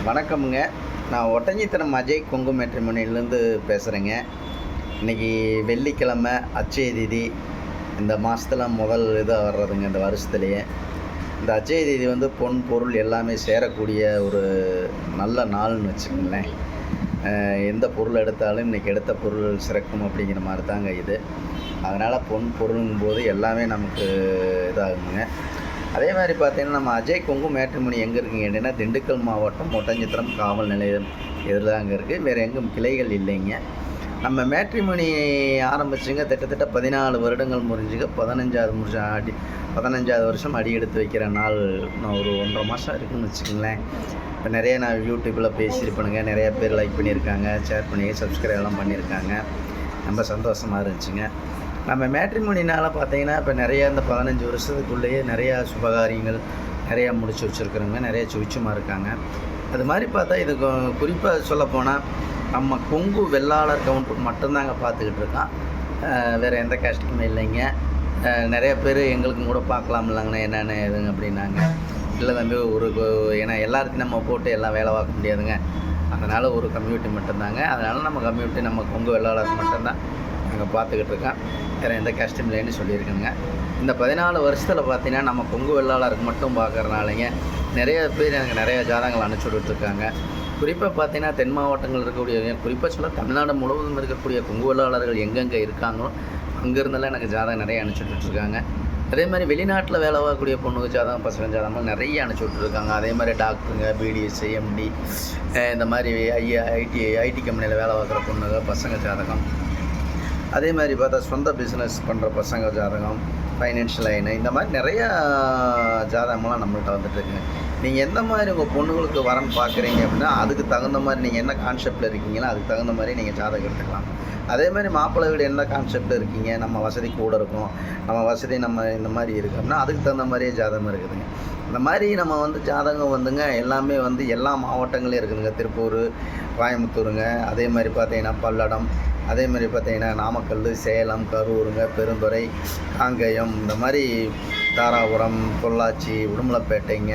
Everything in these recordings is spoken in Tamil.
வணக்கமுங்க. நான் ஒட்டஞ்சித்திரம் அஜய் கொங்கு மேட்ரிமோனியிலேருந்து பேசுகிறேங்க. இன்றைக்கி வெள்ளிக்கிழமை அட்சய திதி. இந்த மாதத்தில் முதல் இதாக வர்றதுங்க இந்த வருஷத்துலேயே. இந்த அட்சய திதி பொன் பொருள் எல்லாமே சேரக்கூடிய ஒரு நல்ல நாள்னு வச்சுக்கோங்களேன். எந்த பொருள் எடுத்தாலும் இன்றைக்கி எடுத்த பொருள் சிறக்கும் அப்படிங்கிற மாதிரி தாங்க இது. அதனால் பொன் பொருளுங்கும்போது எல்லாமே நமக்கு இதாகுங்க. அதே மாதிரி பார்த்திங்கன்னா நம்ம அஜய் கொங்கு மேட்ரிமோனி எங்கே இருக்குங்க அப்படின்னா திண்டுக்கல் மாவட்டம் ஒட்டஞ்சித்திரம் காவல் நிலையம் இதில் அங்கே இருக்குது. வேறு எங்கும் கிளைகள் இல்லைங்க. நம்ம மேட்ரிமோனி ஆரம்பிச்சுங்க கிட்டத்தட்ட 14 வருடங்கள் முடிஞ்சுங்க. 15வது வருஷம் அடி எடுத்து வைக்கிற நாள் நான் ஒரு 1.5 மாதம் இருக்குதுன்னு வச்சுக்கோங்களேன். இப்போ நிறைய நான் யூடியூப்பில் பேசியிருப்பேனுங்க. நிறையா பேர் லைக் பண்ணியிருக்காங்க, ஷேர் பண்ணி சப்ஸ்கிரைப்லாம் பண்ணியிருக்காங்க. ரொம்ப சந்தோஷமாக இருந்துச்சுங்க. நம்ம மேட்ரிமோனினால் பார்த்திங்கன்னா இப்போ நிறையா இந்த 15 வருஷத்துக்குள்ளேயே நிறையா சுபகாரியங்கள் நிறையா முடிச்சு வச்சுருக்குறவங்க நிறையா சுவிச்சமாக இருக்காங்க. அது மாதிரி பார்த்தா இது குறிப்பாக சொல்லப்போனால் நம்ம கொங்கு வெள்ளாளர் கவுண்டர் மட்டும்தாங்க பார்த்துக்கிட்டு இருக்கான். வேறு எந்த கஷ்டமும் இல்லைங்க. நிறைய பேர் எங்களுக்கும் கூட பார்க்கலாம்லங்கண்ணா என்னென்ன எதுங்க அப்படின்னாங்க. இல்லை தம்பி ஏன்னா எல்லாத்தையும் நம்ம போட்டு எல்லாம் வேலை பார்க்க முடியாதுங்க. அதனால் ஒரு கம்யூனிட்டி மட்டும்தாங்க. அதனால் நம்ம கம்யூனிட்டி நம்ம கொங்கு வெள்ளாளர் மட்டும்தான் நாங்கள் பார்த்துக்கிட்டு இருக்கோம். வேறு எந்த கஷ்டம் இல்லைன்னு சொல்லியிருக்கேங்க. இந்த 14 வருஷத்தில் பார்த்தீங்கன்னா நம்ம கொங்கு வெள்ளாளருக்கு மட்டும் பார்க்குறனாலங்க நிறைய பேர் எனக்கு நிறையா ஜாதகங்கள் அனுப்பிச்சி விட்டுருக்காங்க. குறிப்பாக பார்த்தீங்கன்னா தென் மாவட்டங்கள் இருக்கக்கூடிய, குறிப்பாக சொல்ல தமிழ்நாடு முழுவதும் இருக்கக்கூடிய கொங்கு வெள்ளாளர்கள் எங்கெங்கே இருக்காங்களோ அங்கேருந்தெல்லாம் எனக்கு ஜாதகம் நிறைய அனுப்பிச்சி விட்டுருக்காங்க. அதே மாதிரி வெளிநாட்டில் வேலை பார்க்கக்கூடிய பொண்ணுக்கு ஜாதகம், பசங்க ஜாதகம் நிறைய அனுப்பிச்சி விட்டுருக்காங்க. அதே மாதிரி டாக்டருங்க, பிடிஎஸ், எம்டி, இந்த மாதிரி ஐடி கம்பெனியில் வேலை பார்க்குற பொண்ணுங்க பசங்க ஜாதகம். அதே மாதிரி பார்த்தா சொந்த பிஸ்னஸ் பண்ணுற பசங்க ஜாதகம், ஃபைனான்ஷியல் லைனு, இந்த மாதிரி நிறையா ஜாதகமெல்லாம் நம்மள்கிட்ட வந்துட்டுருக்குங்க. நீங்கள் எந்த மாதிரி உங்கள் பொண்ணுங்களுக்கு வரன்னு பார்க்குறீங்க அப்படின்னா அதுக்கு தகுந்த மாதிரி நீங்கள் என்ன கான்செப்டில் இருக்கீங்களோ அதுக்கு தகுந்த மாதிரி நீங்கள் ஜாதகம் எடுத்துக்கலாம். அதே மாதிரி மாப்பிள்ளை வீடு என்ன கான்செப்டில் இருக்கீங்க, நம்ம வசதி கூட இருக்கும், நம்ம வசதி நம்ம இந்த மாதிரி இருக்குது அப்படின்னா அதுக்கு தகுந்த மாதிரியே ஜாதகம் இருக்குதுங்க. இந்த மாதிரி நம்ம ஜாதகம் எல்லாமே எல்லா மாவட்டங்களையும் இருக்குதுங்க. திருப்பூர், கோயம்புத்தூருங்க, அதே மாதிரி பார்த்தீங்கன்னா பல்லடம், அதே மாதிரி பார்த்திங்கன்னா நாமக்கல், சேலம், கரூருங்க, பெருந்துறை, காங்கேயம், இந்த மாதிரி தாராபுரம், பொள்ளாச்சி, உடுமலைப்பேட்டைங்க,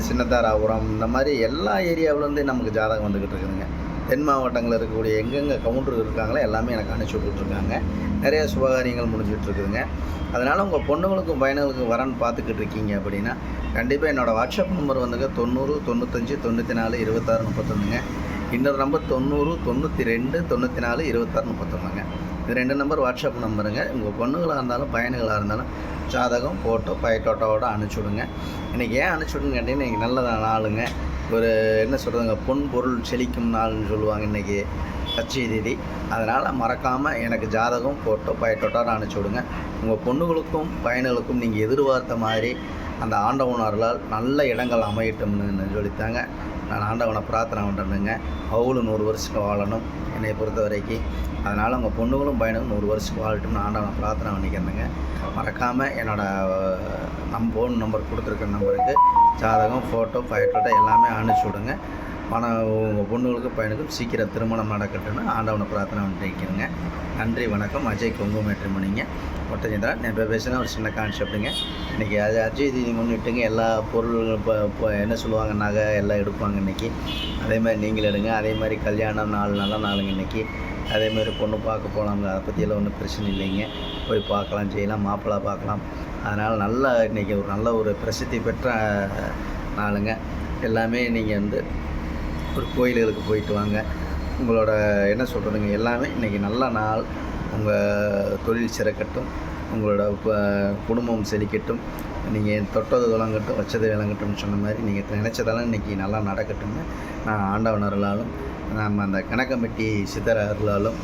சின்னதாராபுரம், இந்த மாதிரி எல்லா ஏரியாவிலேருந்து நமக்கு ஜாதகம் வந்துக்கிட்டு இருக்குதுங்க. தென் மாவட்டங்களில் இருக்கக்கூடிய எங்கெங்கே கவுண்டர் இருக்காங்களோ எல்லாமே எனக்கு அனுப்பிச்சி விட்டுட்ருக்காங்க. நிறையா சுபகாரியங்கள் முடிஞ்சிட்ருக்குதுங்க. அதனால் உங்கள் பொண்ணுங்களுக்கும் பையனுங்களுக்கும் வரன்னு பார்த்துக்கிட்டு இருக்கீங்க அப்படின்னா கண்டிப்பாக என்னோடய வாட்ஸ்அப் நம்பர் 90 95 94 26 31ங்க. இன்னொரு நம்பர் 90 92 94 26 31ங்க. இது 2 நம்பர் வாட்ஸ்அப் நம்பருங்க. உங்கள் பொண்ணுகளாக இருந்தாலும் பையனுகளாக இருந்தாலும் ஜாதகம் ஃபோட்டோ பயோட்டோட்டோட அனுப்பிச்சுடுங்க. இன்றைக்கி ஏன் அனுப்பிச்சுடுங்க கேட்டிங்கன்னா இன்றைக்கி நல்ல நாளுங்க. ஒரு என்ன சொல்கிறதுங்க, பொன் பொருள் செழிக்கும் நாள்னு சொல்லுவாங்க இன்றைக்கி அட்சய திதி. அதனால் மறக்காமல் எனக்கு ஜாதகம் ஃபோட்டோ பயோட்டோட்டோட அனுப்பிச்சுடுங்க. உங்கள் பொண்ணுகளுக்கும் பையனுகளுக்கும் நீங்கள் எதிர்பார்த்த மாதிரி அந்த ஆண்டவனார்களால் நல்ல இடங்கள் அமையட்டும்னு சொல்லித்தாங்க நான் ஆண்டவனை பிரார்த்தனை பண்ணுறேனுங்க. அவங்களும் 100 வருஷத்துக்கு வாழணும் என்னை பொறுத்த வரைக்கும். அதனால் உங்கள் பொண்ணுகளும் பையனும் 100 வருஷத்துக்கு வாழட்டும்னு ஆண்டவனை பிரார்த்தனை பண்ணிக்கிறேனுங்க. மறக்காமல் என்னோடய ஃபோன் நம்பர் கொடுத்துருக்க நம்பருக்கு ஜாதகம், ஃபோட்டோ, பயோட்டோட்டோ எல்லாமே அனுப்பிச்சி விடுங்க. உங்கள் பொண்ணுகளுக்கும் பையனுக்கும் சீக்கிரம் திருமணம் நடக்கட்டும்னு ஆண்டவனை பிரார்த்தனை பண்ணிக்கிறேங்க. நன்றி, வணக்கம். அஜய் கொங்கு மேட்ரிமோனிங்க, ஒட்டஞ்சித்திரம். நான் இப்போ பேசுனா ஒரு சின்ன கான்செப்ட்டுங்க. இன்றைக்கி அஜய் திதி முன்னிட்டுங்க எல்லா பொருள் இப்போ என்ன சொல்லுவாங்க, நகை எல்லாம் எடுப்பாங்க இன்றைக்கி. அதே மாதிரி நீங்களும் எடுங்க. அதே மாதிரி கல்யாணம் நல்ல நாளுங்க இன்றைக்கி. அதே மாதிரி பொண்ணு பார்க்க போகலாங்க, அதை பற்றியெல்லாம் ஒன்றும் பிரச்சனை இல்லைங்க. போய் பார்க்கலாம், செய்யலாம், மாப்பிள்ளை பார்க்கலாம். அதனால் நல்லா இன்றைக்கி ஒரு நல்ல ஒரு பிரசித்தி பெற்ற நாளுங்க. எல்லாமே நீங்கள் ஒரு கோயில்களுக்கு போயிட்டு வாங்க. உங்களோட என்ன சொல்கிறதுங்க, எல்லாமே இன்றைக்கி நல்ல நாள். உங்கள் தொழில் சிறக்கட்டும், உங்களோட குடும்பம் செழிக்கட்டும், நீங்கள் தொட்டது விளங்கட்டும், வச்சது விளங்கட்டும்னு சொன்ன மாதிரி நீங்கள் நினச்சதெல்லாம் இன்றைக்கி நல்லா நடக்கட்டும்னு நான் ஆண்டவன் அருளாலும், நம்ம அந்த கணக்கம்பட்டி சித்தர் அருளாலும்,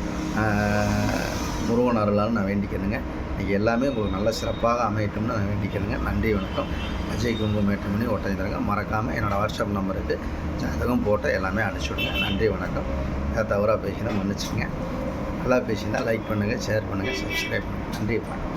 முருகன் அருளாலும் நான் வேண்டிக்கிறேங்க. இன்றைக்கி எல்லாமே உங்களுக்கு நல்ல சிறப்பாக அமையட்டும்னு நான் வேண்டிக்கிறேங்க. நன்றி, வணக்கம். அஜய் கொங்கு மேட்ரிமோனி ஒட்டஞ்சித்திரங்க. மறக்காமல் என்னோடய வாட்ஸ்அப் நம்பருக்கு ஜாதகம் போட்டோ எல்லாமே அனுப்பிச்சுடுங்க. நன்றி, வணக்கம். தவறாக பேசினா மன்னிச்சுங்க. நல்லா பேசியிருந்தால் லைக் பண்ணுங்கள், ஷேர் பண்ணுங்கள், சப்ஸ்கிரைப் பண்ணுங்கள். நன்றி, வணக்கம்.